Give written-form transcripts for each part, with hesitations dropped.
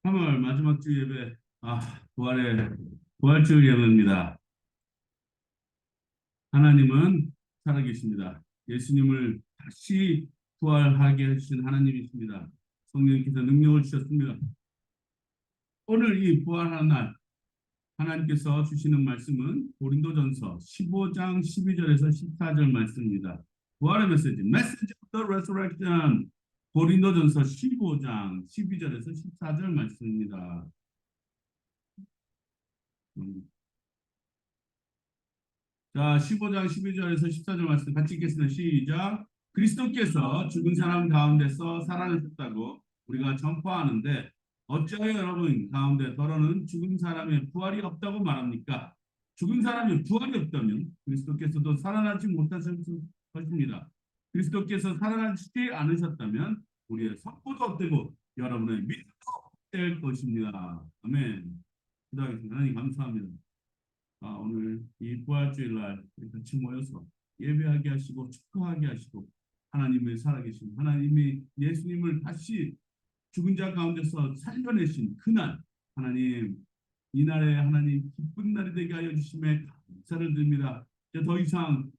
3월 마지막 주 예배, 부활주 예배입니다. 하나님은 살아계십니다. 예수님을 다시 부활하게 해주신 하나님이십니다. 성령님께서 능력을 주셨습니다. 오늘 이 부활하는 날, 하나님께서 주시는 말씀은 고린도전서 15장 12절에서 14절 말씀입니다. 부활의 메시지, Message of the Resurrection, 고린도전서 15장 12절에서 14절 말씀입니다. 자, 15장 12절에서 14절 말씀 같이 읽겠습니다. 시작. 그리스도께서 죽은 사람 가운데서 살아나셨다고 우리가 전파하는데 어찌하여 여러분 가운데 더러는 죽은 사람의 부활이 없다고 말합니까? 죽은 사람이 부활이 없다면 그리스도께서도 살아나지 못하실 것입니다. 그리스도께서 살아나지 않으셨다면 우리의 선포도 없되고 여러분의 믿음도 될 것입니다. 아멘. 기도하겠습니다. 하나님 감사합니다. 오늘 이 부활주일 날 같이 모여서 예배하게 하시고 축하하게 하시고 하나님의 살아계신 하나님이 예수님을 다시 죽은 자 가운데서 살려내신 그날 하나님 이날에 하나님 기쁜 날이 되게 하여 주심에 감사를 드립니다. 이제 더 이상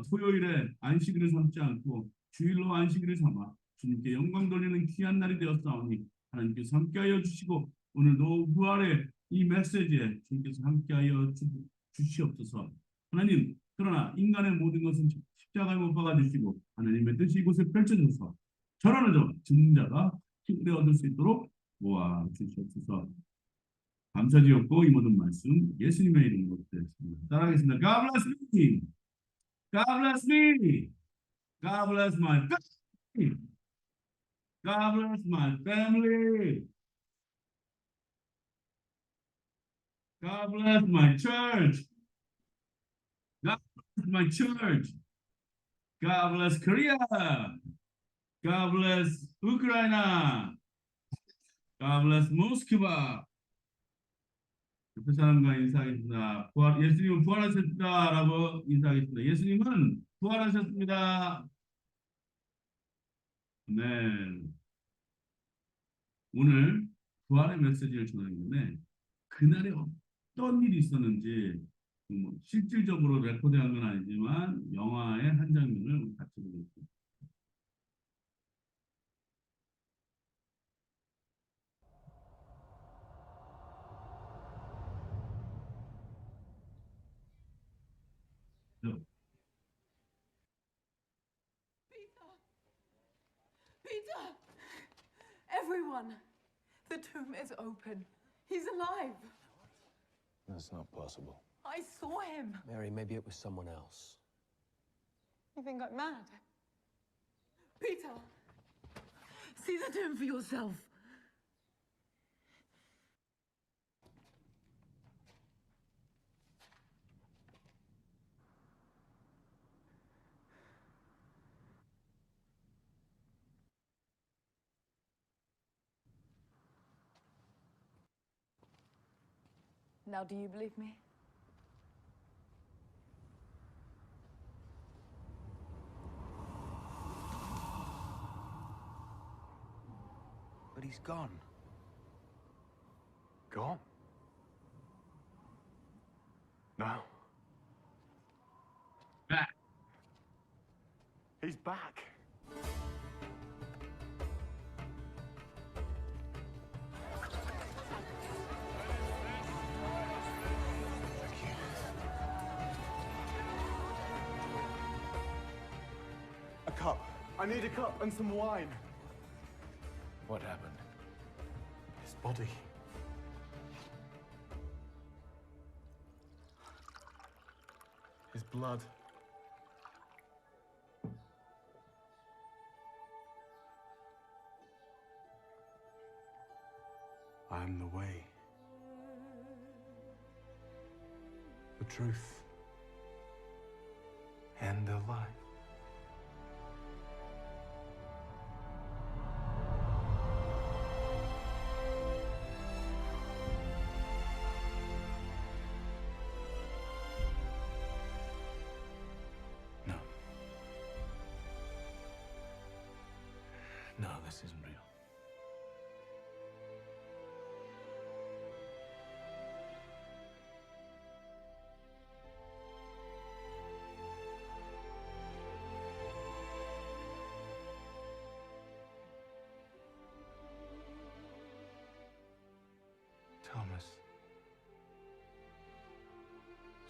토요일에 안식일을 삼지 않고 주일로 안식일을 삼아 주님께 영광 돌리는 귀한 날이 되었사오니 하나님께서 함께하여 주시고 오늘도 부활의 이 메시지에 주님께서 함께하여 주시옵소서. 하나님, 그러나 인간의 모든 것은 십자가에 못 박아주시고 하나님의 뜻이 이곳에 펼쳐져서 저라는 듣는 자가 힘을 얻을 수 있도록 모아 주시옵소서. 감사드렸고 이 모든 말씀 예수님의 이름으로 드렸습니다. 따라하겠습니다. God bless me. God bless me. God bless my family. God bless my family. God bless my church. God bless my church. God bless Korea. God bless Ukraine. God bless Moscow. 옆에 사람과 인사하겠습니다. 예수님은 부활하셨다라고 인사하겠습니다. 예수님은 부활하셨습니다. 네. 오늘 부활의 메시지를 전하는데 그날에 어떤 일이 있었는지 실질적으로 레코드한 건 아니지만 영화의 한 장면을 같이 보겠습니다. Peter! Everyone! The tomb is open. He's alive. That's not possible. I saw him. Mary, maybe it was someone else. You think I'm mad? Peter! See the tomb for yourself. Now, do you believe me? But he's gone. Gone? No. Back. He's back. A cup. I need a cup and some wine. What happened? His body. His blood. I am the way, the truth, and the life. No. No, this isn't real.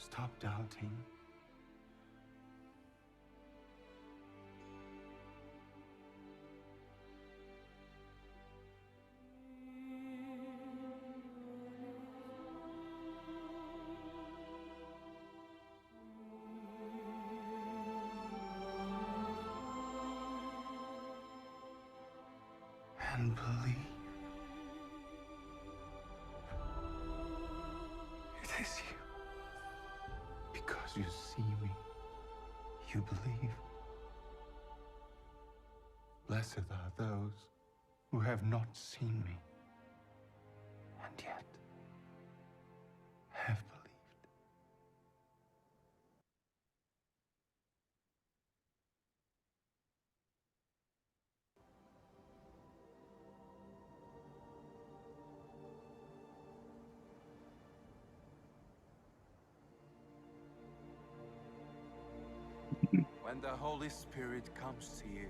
Stop doubting. And believe. It is you. Because you see me, you believe. Blessed are those who have not seen me, and yet have believed. When the Holy Spirit comes to you,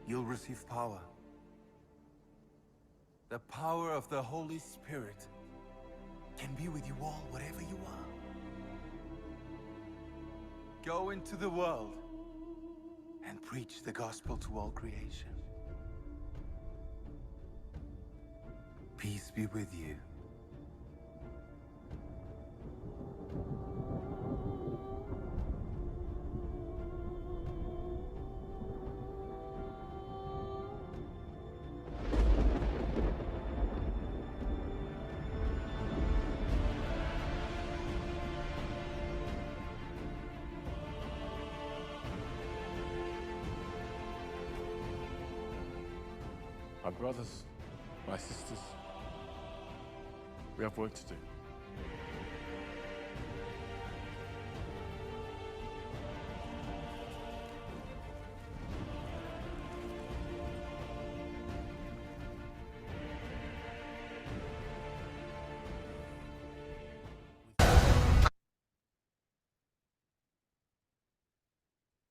you'll receive power. The power of the Holy Spirit can be with you all, wherever you are. Go into the world and preach the gospel to all creation. Peace be with you. My brothers, my sisters, we have work to do.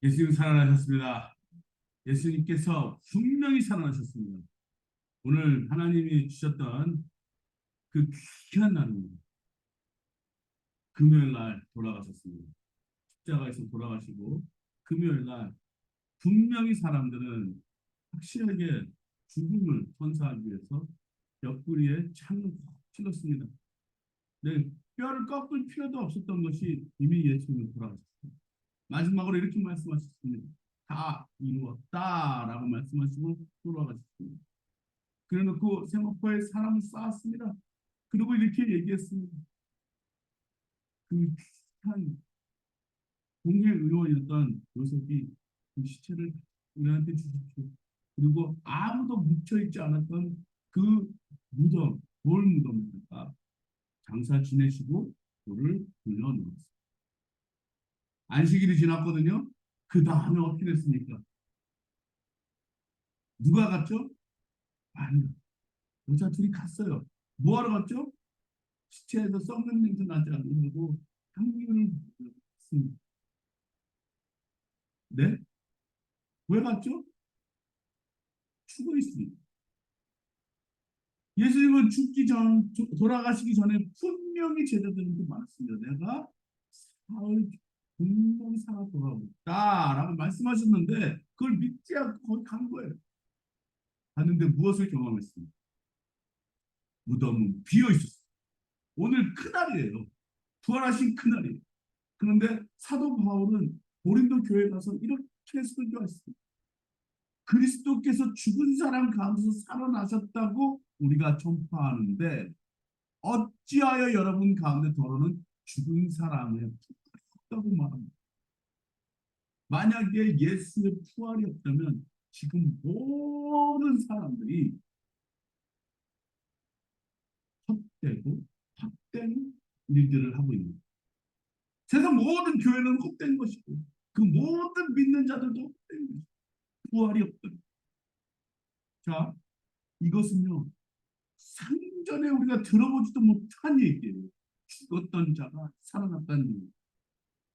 예수님 살아나셨습니다. 예수님께서 분명히 살아나셨습니다. 오늘 하나님이 주셨던 그 귀한 날입니다. 금요일 날 돌아가셨습니다. 십자가에서 돌아가시고 금요일 날 분명히 사람들은 확실하게 죽음을 선사하기 위해서 옆구리에 창을 확 찔렀습니다. 네, 뼈를 꺾을 필요도 없었던 것이 이미 예수님이 돌아가셨습니다. 마지막으로 이렇게 말씀하셨습니다. 다 이루었다라고 말씀하시고 돌아가셨습니다. 그래놓고 세마포에 사람을 쌓았습니다. 그리고 이렇게 얘기했습니다. 그 비슷한 공회 의원이었던 요셉이 그 시체를 우리한테 주십시오. 그리고 아무도 묻혀있지 않았던 그 무덤, 돌 무덤에다가 장사 지내시고 돌을 돌려놓았습니다. 안식일이 지났거든요. 그 다음에 어떻게 됐습니까? 누가 갔죠? 아니요. 여자 둘이 갔어요. 뭐하러 갔죠? 시체에서 썩는 냄새 나지 않으려고 향기를 했습니다. 네? 왜 갔죠? 죽어 있습니다. 예수님은 돌아가시기 전에 분명히 제자들한테 말했습니다. 내가 사흘 분명히 살아 돌아오겠다라고 말씀하셨는데 그걸 믿지 않고 거기 간 거예요. 갔는데 무엇을 경험했습니까? 무덤은 비어 있었어요. 오늘 그날이에요. 부활하신 그날이에요. 그런데 사도 바울은 고린도 교회 가서 이렇게 설교했습니다. 그리스도께서 죽은 사람 가운데서 살아나셨다고 우리가 전파하는데 어찌하여 여러분 가운데 더러는 죽은 사람의 부활이 없다고 말합니다. 만약에 예수의 부활이 없다면 지금 모든 사람들이 헛되고 헛된 일들을 하고 있는 거예요. 세상 모든 교회는 헛된 것이고 그 모든 믿는 자들도 헛된 것이고 부활이 없다. 자, 이것은요 상전에 우리가 들어보지도 못한 얘기예요. 죽었던 자가 살아났다는 얘기.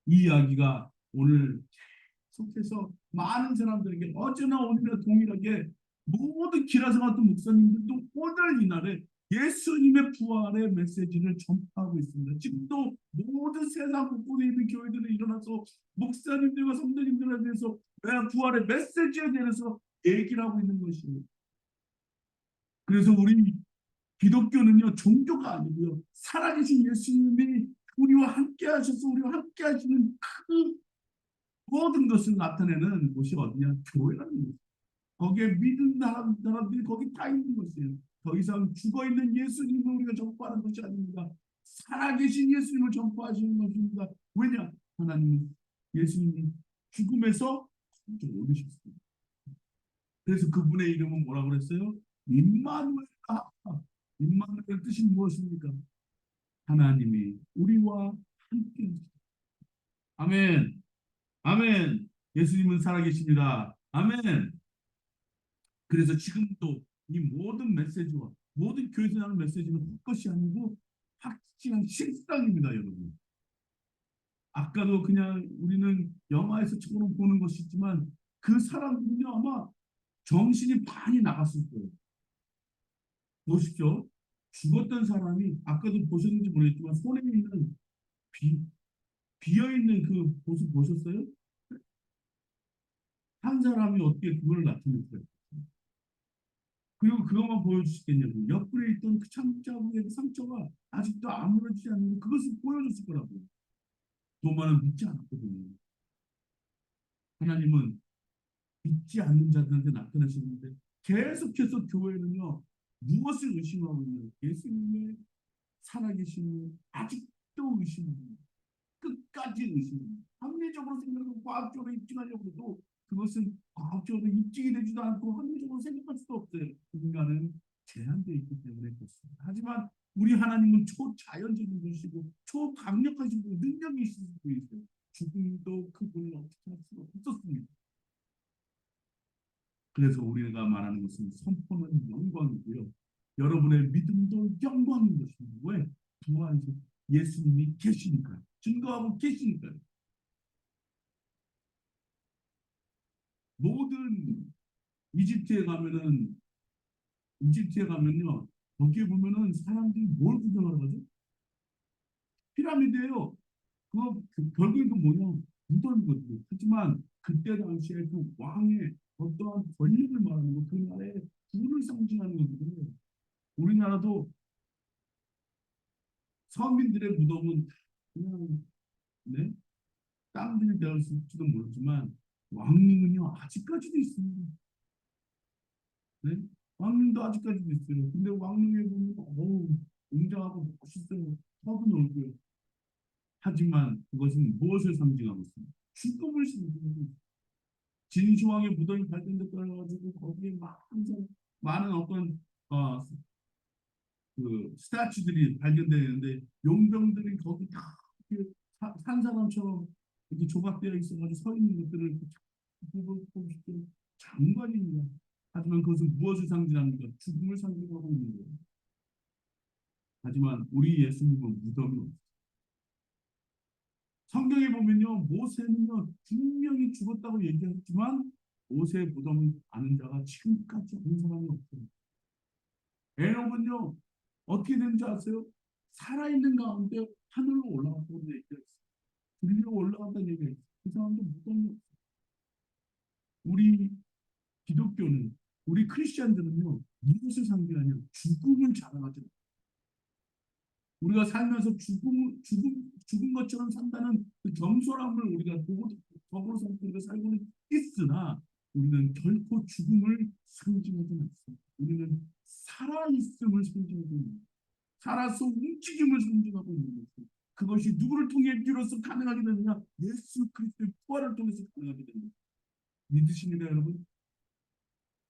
이 이야기가 오늘 속해서 많은 사람들에게 어제나 오늘이나 동일하게 모든 기라성 같은 목사님들도 오늘 이날에 예수님의 부활의 메시지를 전파하고 있습니다. 지금도 모든 세상 곳곳에 있는 교회들은 일어나서 목사님들과 성도님들에 대해서 부활의 메시지에 대해서 얘기를 하고 있는 것이에요. 그래서 우리 기독교는요, 종교가 아니고요, 살아계신 예수님이 우리와 함께 하셔서 우리와 함께 하시는 그 모든 것을 나타내는 곳이 어디냐? 교회라는 거예요. 거기에 믿는 사람들이 거기 다 있는 것이에요. 더 이상 죽어있는 예수님을 우리가 전파하는 것이 아닙니다. 살아계신 예수님을 전파하시는 것입니다. 왜냐? 하나님은 예수님이 죽음에서 먼저 오르셨습니다. 그래서 그분의 이름은 뭐라고 그랬어요? 임마누엘. 임마누엘 뜻이 무엇입니까? 하나님이 우리와 함께. 아멘. 아멘. 예수님은 살아계십니다. 아멘. 그래서 지금도 이 모든 메시지와 모든 교회에서 나오는 메시지는 헛것이 아니고 확실한 실상입니다, 여러분. 아까도 그냥 우리는 영화에서처럼 보는 것이 있지만 그 사람들은요, 아마 정신이 반이 나갔을 거예요. 보십시오. 죽었던 사람이 아까도 보셨는지 모르겠지만 손에 있는 비어있는 그 모습 보셨어요? 한 사람이 어떻게 그걸 나타냈어요? 그리고 그것만 보여주시겠냐고. 옆구리에 있던 그 창자국의 상처가 아직도 아무렇지 않은 그것을 보여줬을 거라고요. 도마는 믿지 않았거든요. 하나님은 믿지 않는 자들한테 나타나시는데 계속해서 교회는요, 무엇을 의심하고 있는 예수님의 살아계심을 아직도 의심합니다. 끝까지 의심합니다. 합리적으로 생각하고 과학적으로 입증하려고 해도 그것은 과학적으로 입증이 되지도 않고 합리적으로 생각할 수도 없어요. 인간은 제한되어 있기 때문에 그렇습니다. 하지만 우리 하나님은 초자연적인 분이시고 초강력하신 분, 능력이 있으신 분이세요. 죽음도 그분을 어떻게 할 수가 없었습니다. 그래서 우리가 말하는 것은 선포는 영광이고요. 여러분의 믿음도 영광인 것입니다. 왜? 부활에서 예수님이 계시니까요. 증거하고 계시니까요. 모든 이집트에 가면요. 거기에 보면은 사람들이 뭘 구경하는 거죠? 피라미드예요. 결국엔 그 뭐냐? 무덤이거든요. 하지만 그때 당시에 그 왕의 어떠한 권력을 말하는 거, 그 나라의 부를 상징하는 거거든요. 우리나라도 서민들의 무덤은 그냥 네? 땅들이 되었을지도 모르지만 왕릉은요 아직까지도 있습니다. 네? 왕릉도 아직까지도 있어요. 근데 왕릉에 보면 웅장하고 멋있어요. 터도 넓고요. 하지만 그것은 무엇을 상징하고 있습니까? 죽음을 상징하고 있습니다. 진시황의 무덤이 발견됐다 해가지고 거기에 많은 어떤 그 스타츄들이 발견되는데 용병들이 거기 다 산 사람처럼 이렇게 조각되어 있어가지고 서 있는 것들을 보십시오. 장관입니다. 하지만 그것은 무엇을 상징합니까? 죽음을 상징하고 있는 거예요. 하지만 우리 예수님은 무덤이 없어요. 성경에 보면요, 모세는요 분명히 죽었다고 얘기했지만 모세의 무덤을 아는 자가 지금까지 아는 사람이 없어요. 에녹은요 어떻게 된지 아세요? 살아있는 가운데 하늘로 올라갔다고 얘기했어요. 들리로 올라갔다는 얘기했어요. 그 사람도 무덤이 없어요. 우리 기독교는 우리 크리스천들은요 무엇을 상징하냐? 죽음을 자랑하죠. 우리가 살면서 죽은 것처럼 산다는 그 겸손함을 우리가 덕으로 삼고 우리가 살고는 있으나 우리는 결코 죽음을 상징하지 않습니다. 우리는 살아있음을 상징하고 있는, 살아서 움직임을 상징하고 있는 것입니다. 그것이 누구를 통해 비로소 가능하게 되느냐? 예수 그리스도의 부활을 통해서 가능하게 됩니다. 믿으십니까, 여러분?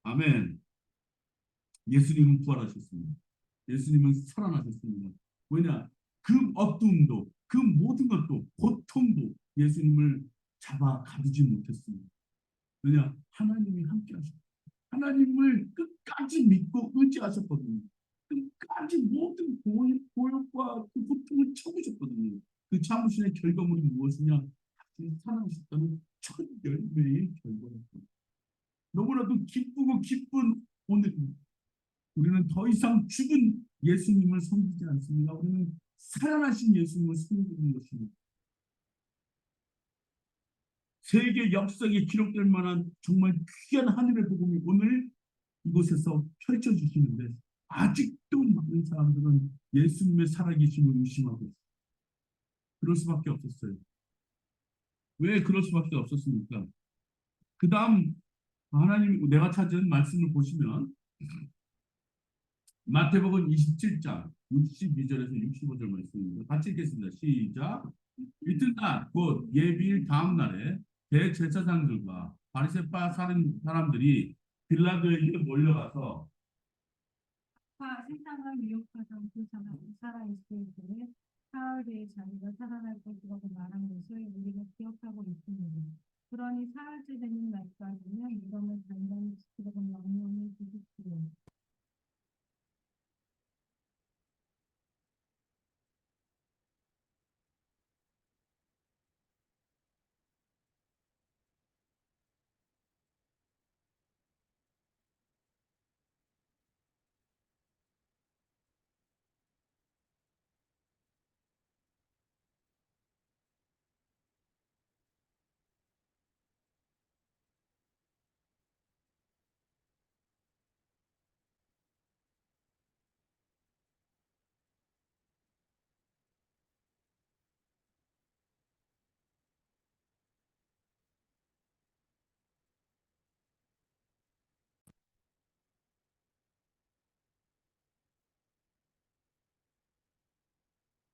아멘. 예수님은 부활하셨습니다. 예수님은 살아나셨습니다. 왜냐? 그 어둠도, 그 모든 것도, 고통도 예수님을 잡아 가두지 못했습니다. 왜냐? 하나님이 함께 하셨고, 하나님을 끝까지 믿고 의지하셨거든요. 끝까지 모든 고역과 그 고통을 참으셨거든요. 그 참으심의 결과물이 무엇이냐? 살아나셨다는 첫 열매의 결과였습니다. 너무나도 기쁘고 기쁜 오늘입니다. 우리는 더 이상 죽은 예수님을 섬기지 않습니다. 우리는 살아나신 예수님을 섬기는 것입니다. 세계 역사에 기록될 만한 정말 귀한 하늘의 복음이 오늘 이곳에서 펼쳐주시는데 아직도 많은 사람들은 예수님의 살아계심을 의심하고 있어요. 그럴 수밖에 없었어요. 왜 그럴 수밖에 없었습니까? 그 다음 하나님 내가 찾은 말씀을 보시면 마태복음 27장 62절에서 65절 말씀입니다. 같이 읽겠습니다. 시작. 이튿날 곧 예비일 다음 날에 대제사장들과 바리새파 사람들이 빌라도에게 몰려가서 세상을 미혹하던 그 사람이 살아있을 때에 사흘 뒤에 자기가 살아날 것이라고 말한 것을 우리가 기억하고 있습니다. 그러니 사흘째 되는 날까지는 무덤을 단단히 지키려고 명령을 주십시오.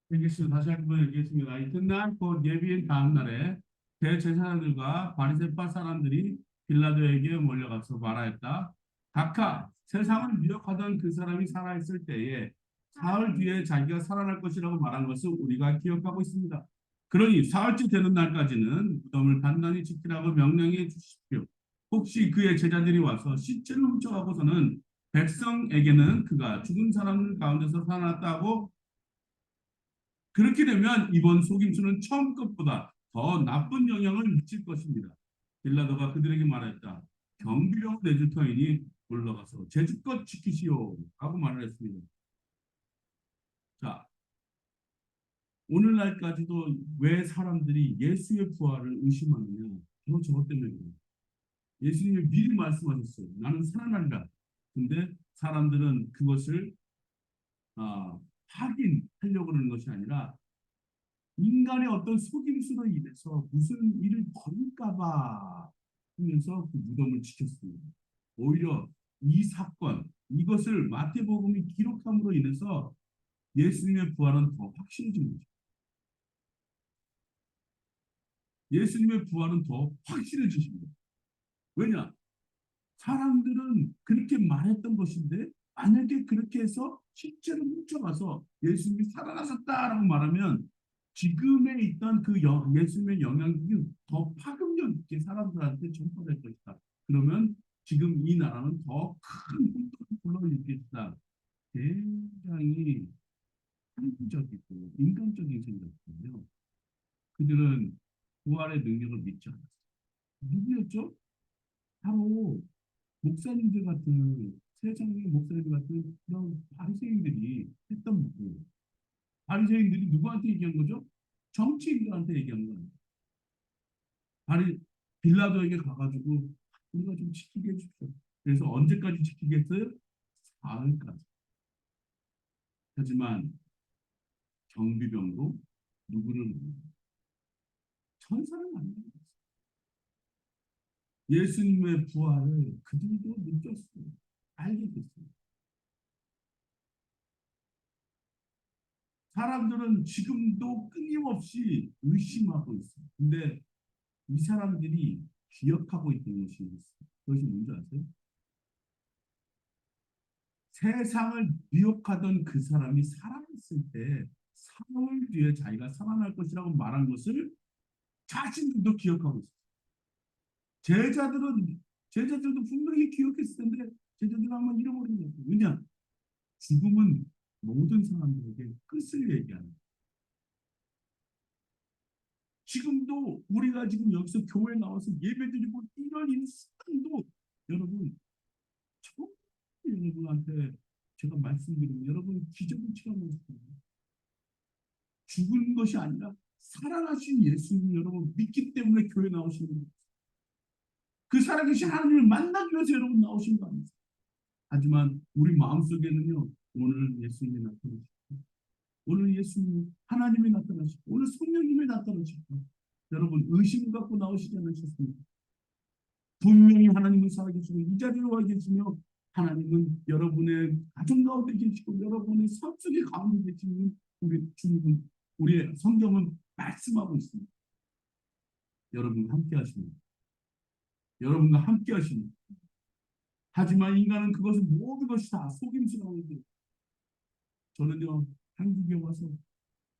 읽겠습니다. 다시 한번 읽겠습니다. 이튿날 곧 예비인 다음 날에 대제사장들과 바리새파 사람들이 빌라도에게 몰려가서 말하였다. 각하 세상을 미혹하던 그 사람이 살아있을 때에 사흘 뒤에 자기가 살아날 것이라고 말한 것을 우리가 기억하고 있습니다. 그러니 사흘째 되는 날까지는 무덤을 단단히 지키라고 명령해 주십시오. 혹시 그의 제자들이 와서 시체를 훔쳐가고서는 백성에게는 그가 죽은 사람들 가운데서 살아났다고 그렇게 되면 이번 속임수는 처음 것보다 더 나쁜 영향을 미칠 것입니다. 빌라도가 그들에게 말했다. 경비병을 내줄 터이니 물러가서 제주껏 지키시오 하고 말을 했습니다. 자, 오늘날까지도 왜 사람들이 예수의 부활을 의심하느냐? 바로 저것 때문입니다. 예수님이 미리 말씀하셨어요. 나는 살아난다. 근데 사람들은 그것을 확인하려고 하는 것이 아니라 인간의 어떤 속임수로 인해서 무슨 일을 벌일까봐 하면서 그 무덤을 지켰습니다. 오히려 이 사건, 이것을 마태복음이 기록함으로 인해서 예수님의 부활은 더 확실해진 거죠. 예수님의 부활은 더 확실해지십니다. 왜냐? 사람들은 그렇게 말했던 것인데 만약에 그렇게 해서 실제로 훔쳐가서 예수님이 살아나셨다라고 말하면 지금에 있던 그 예수님의 영향력이 더 파급력 있게 사람들한테 전파될 것이다. 그러면 지금 이 나라는 더 큰 혼돈을 불러일으키겠다. 굉장히 한국적이고 인간적인 생각이거든요. 그들은 부활의 능력을 믿지 않았어요. 누구였죠? 바로 목사님들 같은 세상의 목사님들 같은 그런 바리새인들이 했던 거예요. 바리새인들이 누구한테 얘기한 거죠? 정치인들한테 얘기한 거예요. 빌라도에게 가가지고 우리가 좀 지키게 해주십시오. 그래서 언제까지 지키겠어요? 사흘까지. 하지만 경비병도 누구를 천사를 만나요. 예수님의 부활을 그들도 느꼈어요. 알게 됐어요. 사람들은 지금도 끊임없이 의심하고 있어요. 근데 이 사람들이 기억하고 있던 것이 있어요. 그것이 뭔지 아세요? 세상을 미혹하던 그 사람이 살아있을 때 사흘 뒤에 자기가 살아날 것이라고 말한 것을 자신들도 기억하고 있어요. 제자들도 분명히 기억했을 텐데 제자들은 한번 잃어버린 거예요. 왜냐? 죽음은 모든 사람들에게 끝을 얘기하는 거예요. 지금도 우리가 지금 여기서 교회에 나와서 예배드리고 이런 순간도 여러분 처음 여러분한테 제가 말씀드리면 여러분 기적을 체험하실 거예요. 죽은 것이 아니라 살아나신 예수님 여러분 믿기 때문에 교회 나오시는 거예요. 그 살아계신 하나님을 만나기 위해서 여러분 나오신 거 아니에요. 하지만 우리 마음속에는요, 오늘 예수님이 나타나시고, 오늘 예수님 하나님이 나타나시고, 오늘 성령님이 나타나시고, 여러분 의심 갖고 나오시지 않으셨습니까? 분명히 하나님은 살아계시고 이 자리에 와 계시며 하나님은 여러분의 가정 가운데 계시고 여러분의 삶 속에 가운데 계시는 우리 주님은, 우리의 성경은 말씀하고 있습니다. 여러분과 함께 하십니다. 여러분과 함께 하십니다. 하지만 인간은 그것을 모든 것이 다 속임수라고. 저는요 한국에 와서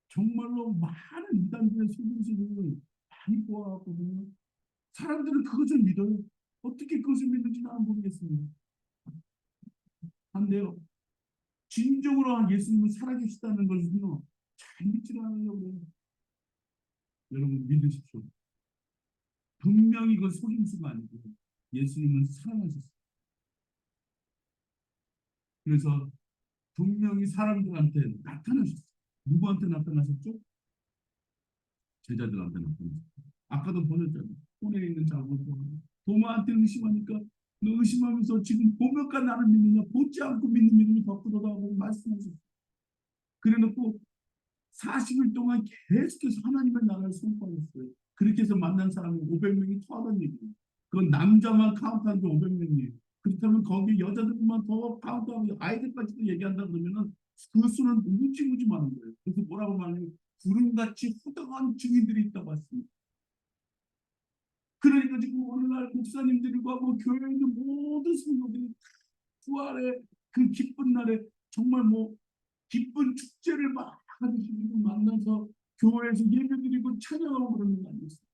정말로 많은 이단들의 속임수를 많이 보아왔거든요. 사람들은 그것을 믿어요. 어떻게 그것을 믿는지 나는 모르겠습니다. 한데요, 진정으로 예수님은 살아계시다는 것은요, 잘 믿지 않으려고 해요. 여러분 믿으십시오. 분명히 그 속임수가 아니고 예수님은 살아나셨어요. 그래서 분명히 사람들한테 나타나셨어요. 누구한테 나타나셨죠? 제자들한테 나타나셨어요. 아까도 보셨잖아요. 손에 있는 자국을 도마한테 의심하니까 너 의심하면서 지금 보면까 나를 믿느냐, 보지 않고 믿는 믿음이 더 크다고 말씀하셨어요. 그래놓고 40일 동안 계속해서 하나님의 나라를 선포했어요. 그렇게 해서 만난 사람이 500명이 토하던 얘기예요. 그건 남자만 카운트한 게 500명이에요. 그렇다면 거기 여자들만 더 카운트하고 아이들까지도 얘기한다 그러면은 그 수는 무지무지 많은 거예요. 그래서 뭐라고 말해요? 구름같이 후덕한 증인들이 있다고 했습니다. 그러니까 지금 오늘날 목사님들과 뭐 교회에 있는 모든 성도들이 부활의 그 기쁜 날에 정말 뭐 기쁜 축제를 막 하듯이 만나서 교회에서 예배드리고 찬양하고 그러는 거 아니겠어요?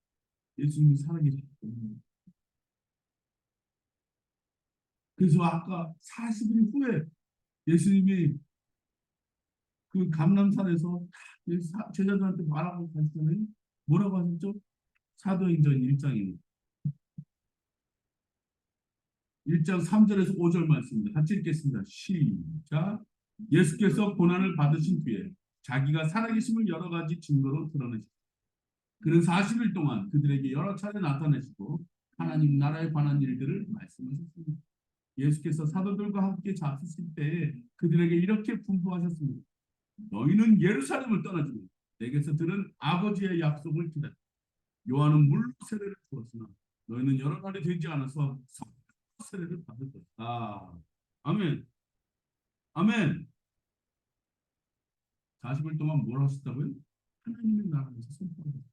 예수님이 살아계시기 때문에. 그래서 아까 40일 후에 예수님이 그 감람산에서 제자들한테 말하고 가시잖아요. 뭐라고 하셨죠? 사도행전 1장입니다. 1장 3절에서 5절 말씀입니다. 같이 읽겠습니다. 시작. 예수께서 고난을 받으신 뒤에 자기가 살아계심을 여러 가지 증거로 드러내셨습니다. 그는 40일 동안 그들에게 여러 차례 나타내시고 하나님 나라에 관한 일들을 말씀하셨습니다. 예수께서 사도들과 함께 잡수실 때에 그들에게 이렇게 분부하셨습니다. 너희는 예루살렘을 떠나지 마. 내게서 들은 아버지의 약속을 기다려. 요한은 물로 세례를 주었으나 너희는 여러 날이 되지 않아서 성령 세례를 받을 것이다. 아멘. 아멘. 40일 동안 뭘 하셨다고요? 하나님의 나라에서 선포하셨어요.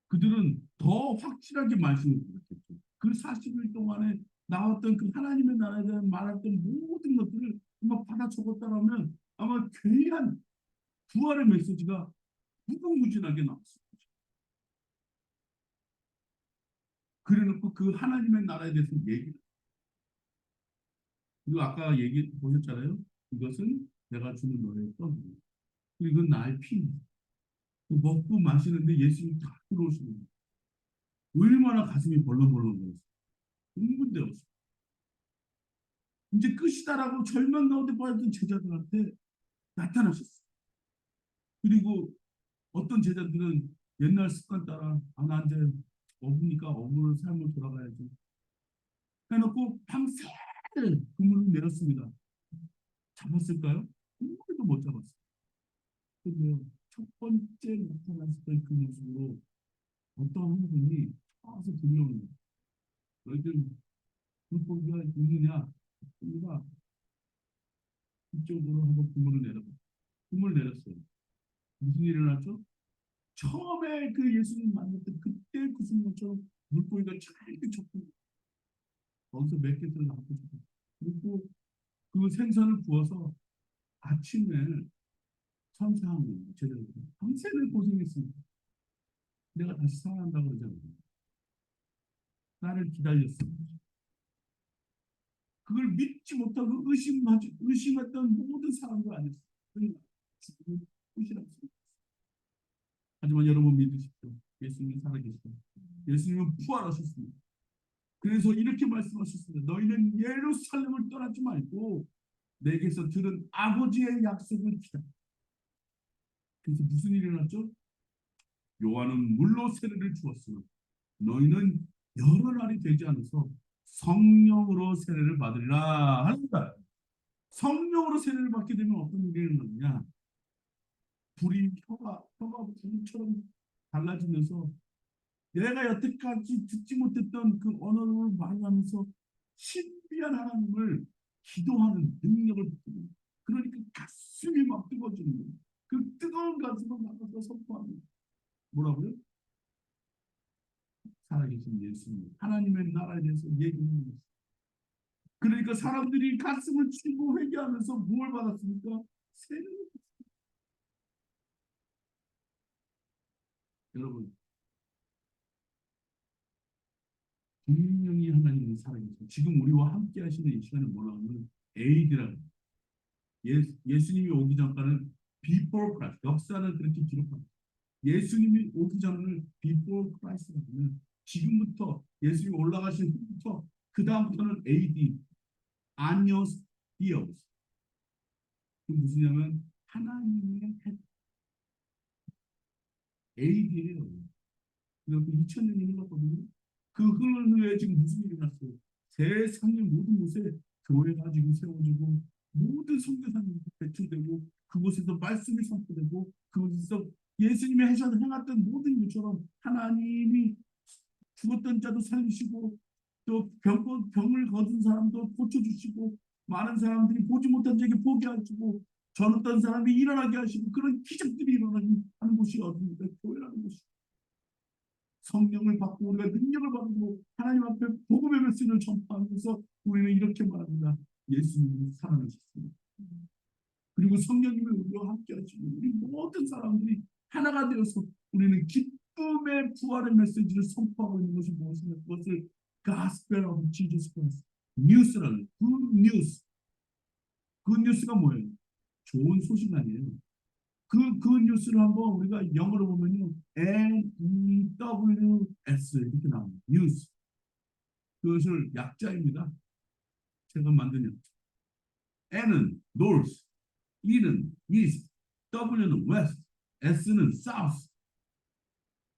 그들은 더 확실하게 말씀을 드렸겠죠. 그 40일 동안에 나왔던 그 하나님의 나라에 대한 말했던 모든 것들을 막 받아 적었다면 아마 괴이한 부활의 메시지가 무궁무진하게 나왔을 거죠. 그래놓고 그 하나님의 나라에 대해서 얘기를. 그리고 아까 얘기 보셨잖아요. 이것은 내가 주는 너의 떡. 그리고 나의 피. 먹고 마시는데 예수님이 다 들어오시는 거예요. 얼마나 가슴이 벌렁벌렁거렸어요. 흥분되었어요. 이제 끝이다라고 절망 가운데 빠졌던 제자들한테 나타나셨어요. 그리고 어떤 제자들은 옛날 습관 따라 나 이제 어부니까 어부를 삶을 돌아가야지 해놓고 밤새 그물을 내렸습니다. 잡았을까요? 한 번도 못 잡았어요. 근데요, 첫 번째 나타났을 그 모습으로 어떤 한 분이 와서 들려오는 거예요. 너희들 물고기가 있느냐? 우리가 이쪽으로 한번 그물을 내려봐. 그물을 내렸어요. 무슨 일이 일어났죠? 처음에 그 예수님 만났던 그때 그 순간처럼 물고기가 잘 쳤고 거기서 몇 개를 남고 그리고 그 생선을 구워서 아침에 선사하는 제대로 밤새를 고생했습니다. 내가 다시 살아난다고 그러잖아요. 나를 기다렸습니다. 그걸 믿지 못하고 의심했던 모든 사람들 아니었어요. 그러니까 죽음은 끝이라고 생각했어요. 하지만 여러분 믿으십시오. 예수님은 살아계시다. 예수님은 부활하셨습니다. 그래서 이렇게 말씀하셨습니다. 너희는 예루살렘을 떠나지 말고 내게서 들은 아버지의 약속을 기다. 그래서 무슨 일이 일어났죠? 요한은 물로 세례를 주었으나 너희는 여러 날이 되지 않아서 성령으로 세례를 받으리라. 할렐루야. 성령으로 세례를 받게 되면 어떤 일이 일어나느냐? 혀가 불처럼 달라지면서 내가 여태까지 듣지 못했던 그 언어를 말하면서 신비한 하나님을 기도하는 능력을 받는, 그러니까 가슴이 막 뜨거워지는 거예요. 그 뜨거운 가슴을 나가서 선포하는, 뭐라고요? 살아계신 예수님, 하나님의 나라에 대해서 얘기하는 거예요. 그러니까 사람들이 가슴을 치고 회개하면서 무엇을 받았습니까? 세례를. 여러분, 분명히 하나님은 살아계시고 지금 우리와 함께 하시는 이 시간을 뭐라고 하면 에이드라고. 예수님이 오기 전까는 before Christ, 역사는 그렇게 기록합니다. 예수님이 오기 전을 before Christ라고 하면 지금부터 예수님이 올라가신 후부터 그 다음부터는 AD, 아니오스 디오스. 그 무슨냐면 하나님의 AD예요. 그래서 2000년이 흘렀거든요. 그 흐른 후에 지금 무슨 일이 났어요? 세상의 모든 곳에 교회가 지금 세워지고 모든 선교사님이 배출되고 그곳에서 말씀이 선포되고 그곳에서 예수님이 행했던 모든 일처럼 하나님이 죽었던 자도 살리시고 또 병을 거둔 사람도 고쳐주시고 많은 사람들이 보지 못한 자에게 보게 하시고 젊었던 사람이 일어나게 하시고 그런 기적들이 일어나는 곳이 어디입니까? 교회라는 곳이. 성령을 받고 우리가 능력을 받고 하나님 앞에 복음의 메시지를 전파하면서 우리는 이렇게 말합니다. 예수님이 살아나셨습니다. 그리고 성령님이 우리와 함께 하시고 우리 모든 사람들이 하나가 되어서 우리는 기쁨의 부활의 메시지를 선포하고 있는 것이 무엇이냐? 그것을 Gospel of Jesus Christ, 뉴스라는 Good News. 그 뉴스가 뭐예요? 좋은 소식 아니에요. 그 뉴스를 한번 우리가 영어로 보면요, NEWS 이렇게 나옵니다. 뉴스. 그것을 약자입니다. 제가 만든 약자. N은 North, E는 East, W는 West, S는 South.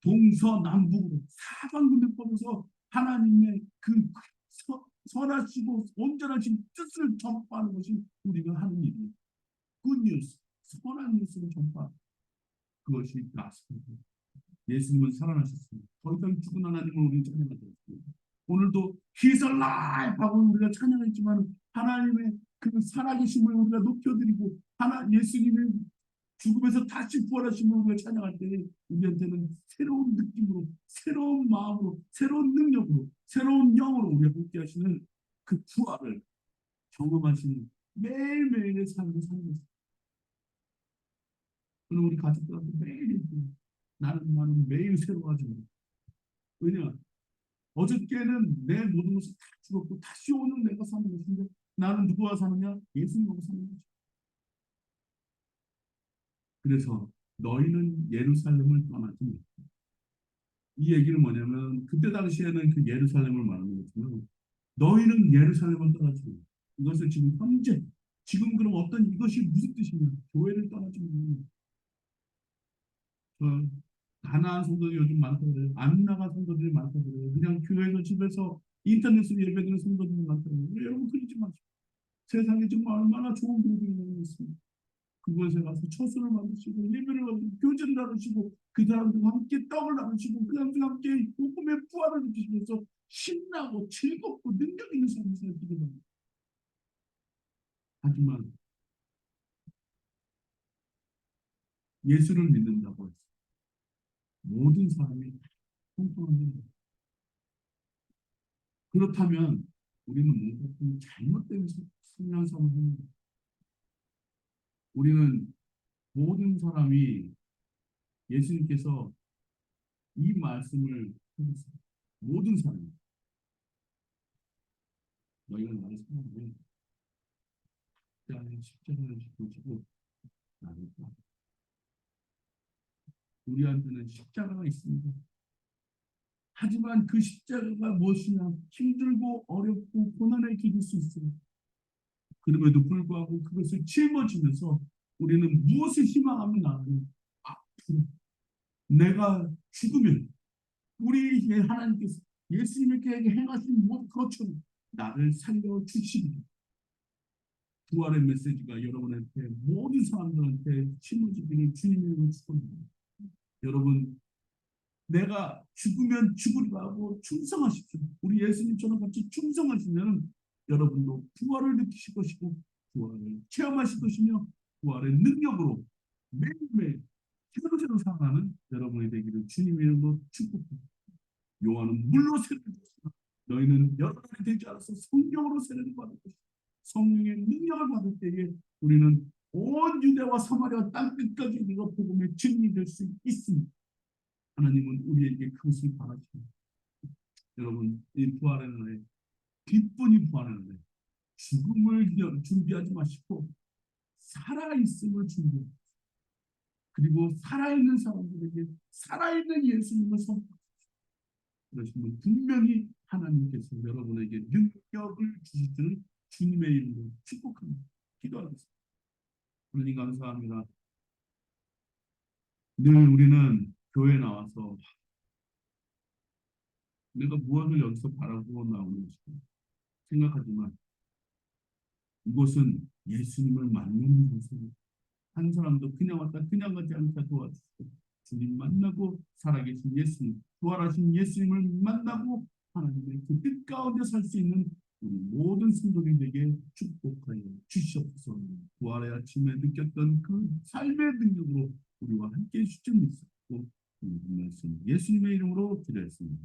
동서남북으로 사방분별법에서 하나님의 그 선하시고 온전하신 뜻을 전파하는 것이 우리가 하는 일이에요. 굿뉴스, 선한 뉴스를 전파. 그것이 가스입니다. 예수님은 살아나셨습니다. 더 이상 죽은 하나님을 우리는 찬양하셨습니다. 오늘도 He's alive 하고 우리가 찬양했지만 하나님의 그 살아계심을 우리가 높여드리고 예수님의 죽음에서 다시 부활하심을 우리가 찬양할 때 우리한테는 새로운 느낌으로, 새로운 마음으로, 새로운 능력으로, 새로운 영으로 우리가 함께 하시는 그 부활을 경험하시는 매일매일의 삶을 사는 것입니다. 그럼 우리 가족들한테 매일 나는 매일 새로워지고. 왜냐? 어저께는 내 모든 것이 다 죽었고 다시 오는 내가 사는 것인데 나는 누구와 사느냐? 예수님하고 사는 거죠. 그래서 너희는 예루살렘을 떠나지 마. 이 얘기는 뭐냐면 그때 당시에는 그 예루살렘을 말하는 거지만 너희는 예루살렘을 떠나지 마. 이것을 지금 현재 지금 그럼 어떤 이것이 무슨 뜻이냐? 교회를 떠나지 마. 가나안 성도들이 요즘 많다고 그래요. 안 나간 성도들이 많다고 그래요. 그냥 교회에서 집에서 인터넷으로 예배드리는 성도들이 많다고 그래요. 여러분 그러지 마시고. 세상에 정말 얼마나 좋은 교회들이 있습니다. 그곳에 가서 처소를 만드시고 예배를 하고 교제를 나누시고 그 사람들과 함께 떡을 나누시고 그 사람들과 함께 복음의 부활을 느끼시면서 신나고 즐겁고 능력 있는 삶을 살기를 바랍니다. 하지만 예수를 믿는다고 해서 모든 사람이 통통한 일. 그렇다면 우리는 뭔가 좀 잘못된 신앙생활을 하는 거예요. 우리는 모든 사람이 예수님께서 이 말씀을 하셨어요. 모든 사람이 너희가 나를 사랑하면 십자가를 지고 나를 따라. 우리한테는 십자가가 있습니다. 하지만 그 십자가가 무엇이냐? 힘들고 어렵고 고난의 길일 수 있어요. 그럼에도 불구하고 그것을 짊어지면서 우리는 무엇을 희망하면 나는 앞으로 내가 죽으면 우리 하나님께서 예수님께 행하신 모든 것처럼 나를 살려주시리라. 부활의 메시지가 여러분한테 모든 사람들한테 심어지기를 주님의 이름으로 축원합니다. 여러분 내가 죽으면 죽으리라 하고 충성하십시오. 우리 예수님처럼 같이 충성하시면 여러분도 부활을 느끼실 것이고 부활을 체험하실 것이며 부활의 능력으로 매일매일 새로새로 살아가는 여러분이 되기를 주님의 이름으로 축복합니다. 요한은 물로 세례를 줬으나 너희는 여러 날이 되지 않아서 성령으로 세례를 받을 것이다. 성령의 능력을 받을 때에 우리는 온 유대와 사마리아 땅 끝까지 우리가 복음의 증인이 될 수 있습니다. 하나님은 우리에게 그것을 바라십니다. 여러분 이 부활의 날에 기쁜이 부활의 날에 죽음을 준비하지 마시고 살아있음을 준비하십시오. 그리고 살아있는 사람들에게 살아있는 예수님을 선포하십시오. 그러시면 분명히 하나님께서 여러분에게 능력을 주시는 주님의 이름으로 축복합니다. 기도하겠습니다. 하나님 감사합니다. 늘 우리는 교회에 나와서 내가 무엇을 여기서 바라고 나오는지 생각하지만 이곳은 예수님을 만나는 곳입니다. 한 사람도 그냥 왔다 그냥 가지 않게 도와주시고 주님 만나고 살아계신 예수님, 부활하신 예수님을 만나고 하나님의 그 뜻 가운데 살 수 있는 우리 모든 성도들에게 축복하여 주시옵소서. 부활의 아침에 느꼈던 그 삶의 능력으로 우리와 함께 해주실 수 있었고 말씀 예수님의 이름으로 기도했습니다.